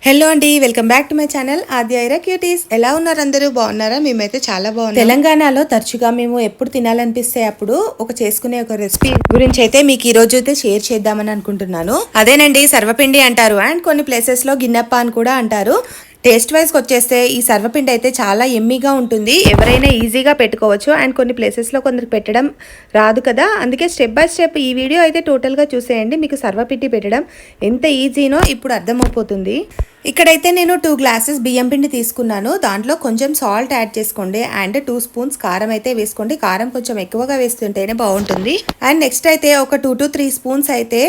Hello అండి, welcome back to my channel Aadya Aira cuties. ఎలా ఉన్నారు అందరూ? బాగున్నారా? మేమైతే చాలా బాగున్నాం. తెలంగాణలో తరచుగా మేము ఎప్పుడు తినాలనిపిస్తే అప్పుడు చేసుకునే ఒక రెసిపీ గురించి అయితే మీకు ఈ రోజు అయితే షేర్ చేద్దామని అనుకుంటున్నాను. అదేనండి, సర్వపిండి అంటారు అండ్ కొన్ని ప్లేసెస్ లో గిన్నెప్ప అని కూడా అంటారు. టేస్ట్ వైజ్కి వచ్చేస్తే ఈ సర్వపిండి అయితే చాలా ఎమ్మీగా ఉంటుంది. ఎవరైనా ఈజీగా పెట్టుకోవచ్చు అండ్ కొన్ని ప్లేసెస్లో కొందరికి పెట్టడం రాదు కదా, అందుకే స్టెప్ బై స్టెప్ ఈ వీడియో అయితే టోటల్గా చూసేయండి. మీకు సర్వపిండి పెట్టడం ఎంత ఈజీనో ఇప్పుడు అర్థమైపోతుంది. ఇక్కడైతే నేను 2 గ్లాసెస్ బియ్యం పిండి తీసుకున్నాను. దాంట్లో కొంచెం సాల్ట్ యాడ్ చేసుకోండి అండ్ 2 స్పూన్స్ కారం అయితే వేసుకోండి. కారం కొంచెం ఎక్కువగా వేస్తుంటేనే బాగుంటుంది. అండ్ నెక్స్ట్ అయితే ఒక 2 to 3 స్పూన్స్ అయితే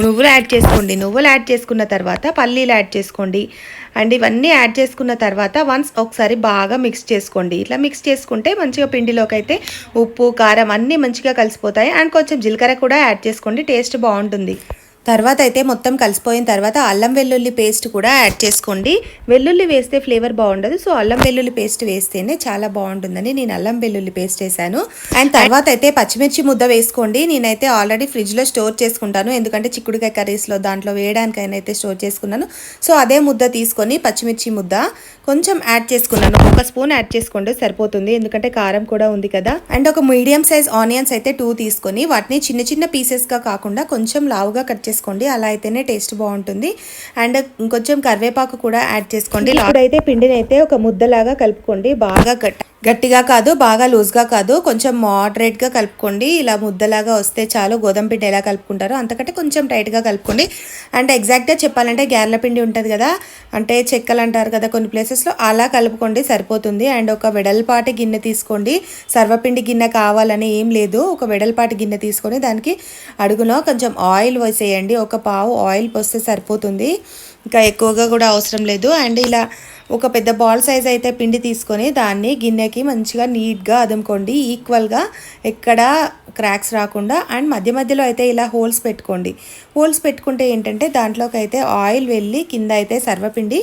నువ్వులు యాడ్ చేసుకోండి. నువ్వులు యాడ్ చేసుకున్న తర్వాత పల్లీలు యాడ్ చేసుకోండి. అండ్ ఇవన్నీ యాడ్ చేసుకున్న తర్వాత ఒకసారి బాగా మిక్స్ చేసుకోండి. ఇట్లా మిక్స్ చేసుకుంటే మంచిగా పిండిలోకి అయితే ఉప్పు కారం అన్నీ మంచిగా కలిసిపోతాయి. అండ్ కొంచెం జీలకర్ర కూడా యాడ్ చేసుకోండి, టేస్ట్ బాగుంటుంది. తర్వాత అయితే మొత్తం కలిసిపోయిన తర్వాత అల్లం వెల్లుల్లి పేస్ట్ కూడా యాడ్ చేసుకోండి. వెల్లుల్లి వేస్తే ఫ్లేవర్ బాగుండదు, సో అల్లం వెల్లుల్లి పేస్ట్ వేస్తేనే చాలా బాగుంటుందని నేను అల్లం వెల్లుల్లి పేస్ట్ వేసాను. అండ్ తర్వాత అయితే పచ్చిమిర్చి ముద్ద వేసుకోండి. నేనైతే ఆల్రెడీ ఫ్రిడ్జ్లో స్టోర్ చేసుకుంటాను, ఎందుకంటే చిక్కుడుకాయ కర్రీస్లో దాంట్లో వేయడానికైనా అయితే స్టోర్ చేసుకున్నాను. సో అదే ముద్ద తీసుకొని పచ్చిమిర్చి ముద్ద కొంచెం యాడ్ చేసుకున్నాను. 1 స్పూన్ యాడ్ చేసుకోండి సరిపోతుంది, ఎందుకంటే కారం కూడా ఉంది కదా. అండ్ ఒక మీడియం సైజ్ ఆనియన్స్ అయితే 2 తీసుకొని వాటిని చిన్న చిన్న పీసెస్గా కాకుండా కొంచెం లావుగా కట్ చేసుకోండి, అలా అయితేనే టేస్ట్ బాగుంటుంది. అండ్ ఇంకొంచెం కరివేపాకు కూడా యాడ్ చేసుకోండి. ఇప్పుడైతే పిండిని అయితే ఒక ముద్దలాగా కలుపుకోండి. బాగా గట్టిగా కాదు, బాగా లూజ్గా కాదు, కొంచెం మోడరేట్గా కలుపుకోండి. ఇలా ముద్దలాగా వస్తే చాలు. గోధుమ పిండి ఎలా కలుపుకుంటారో అంతకంటే కొంచెం టైట్గా కలుపుకోండి. అండ్ ఎగ్జాక్ట్గా చెప్పాలంటే గ్యార్ల పిండి ఉంటుంది కదా, అంటే చెక్కలు అంటారు కదా కొన్ని ప్లేసెస్లో, అలా కలుపుకోండి సరిపోతుంది. అండ్ ఒక వెడల్పాటి గిన్నె తీసుకోండి. సర్వపిండి గిన్నె కావాలని ఏం లేదు, ఒక వెడల్పాటి గిన్నె తీసుకొని దానికి అడుగులో కొంచెం ఆయిల్ వేసేయండి. ఒక పావు ఆయిల్ పోస్తే సరిపోతుంది, ఇంకా ఎక్కువగా కూడా అవసరం లేదు. అండ్ ఇలా ఒక పెద్ద బాల్ సైజ్ అయితే పిండి తీసుకొని దాన్ని గిన్నెకి మంచిగా నీట్గా అదుముకోండి, ఈక్వల్గా ఎక్కడ క్రాక్స్ రాకుండా. అండ్ మధ్య మధ్యలో అయితే ఇలా హోల్స్ పెట్టుకోండి. హోల్స్ పెట్టుకుంటే ఏంటంటే దాంట్లోకి అయితే ఆయిల్ వెళ్ళి కింద అయితే సర్వపిండి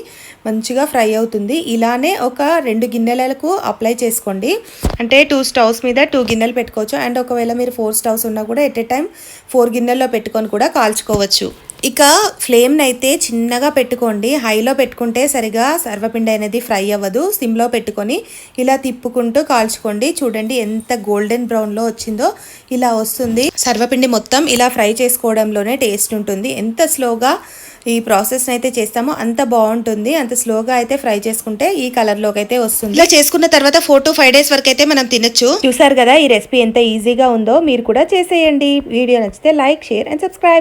మంచిగా ఫ్రై అవుతుంది. ఇలానే ఒక 2 గిన్నెలకు అప్లై చేసుకోండి. అంటే 2 స్టవ్స్ మీద 2 గిన్నెలు పెట్టుకోవచ్చు. అండ్ ఒకవేళ మీరు 4 స్టవ్స్ ఉన్నా కూడా ఎట్ ఏ టైం 4 గిన్నెల్లో పెట్టుకొని కూడా కాల్చుకోవచ్చు. ఇక ఫ్లేమ్ని అయితే చిన్నగా పెట్టుకోండి. హైలో పెట్టుకుంటే సరిగా సర్వపిండి అనేది ఫ్రై అవ్వదు. సిమ్లో పెట్టుకొని ఇలా తిప్పుకుంటూ కాల్చుకోండి. చూడండి ఎంత గోల్డెన్ బ్రౌన్లో వచ్చిందో, ఇలా వస్తుంది. సర్వపిండి మొత్తం ఇలా ఫ్రై చేసుకోవడంలోనే టేస్ట్ ఉంటుంది. ఎంత స్లోగా ఈ ప్రాసెస్ని అయితే చేస్తామో అంత బాగుంటుంది. అంత స్లోగా అయితే ఫ్రై చేసుకుంటే ఈ కలర్లోకి అయితే వస్తుంది. ఇలా చేసుకున్న తర్వాత 4 to 5 days వరకు అయితే మనం తినొచ్చు. చూసారు కదా ఈ రెసిపీ ఎంత ఈజీగా ఉందో, మీరు కూడా చేసేయండి. వీడియో నచ్చితే లైక్, షేర్ అండ్ సబ్స్క్రైబ్.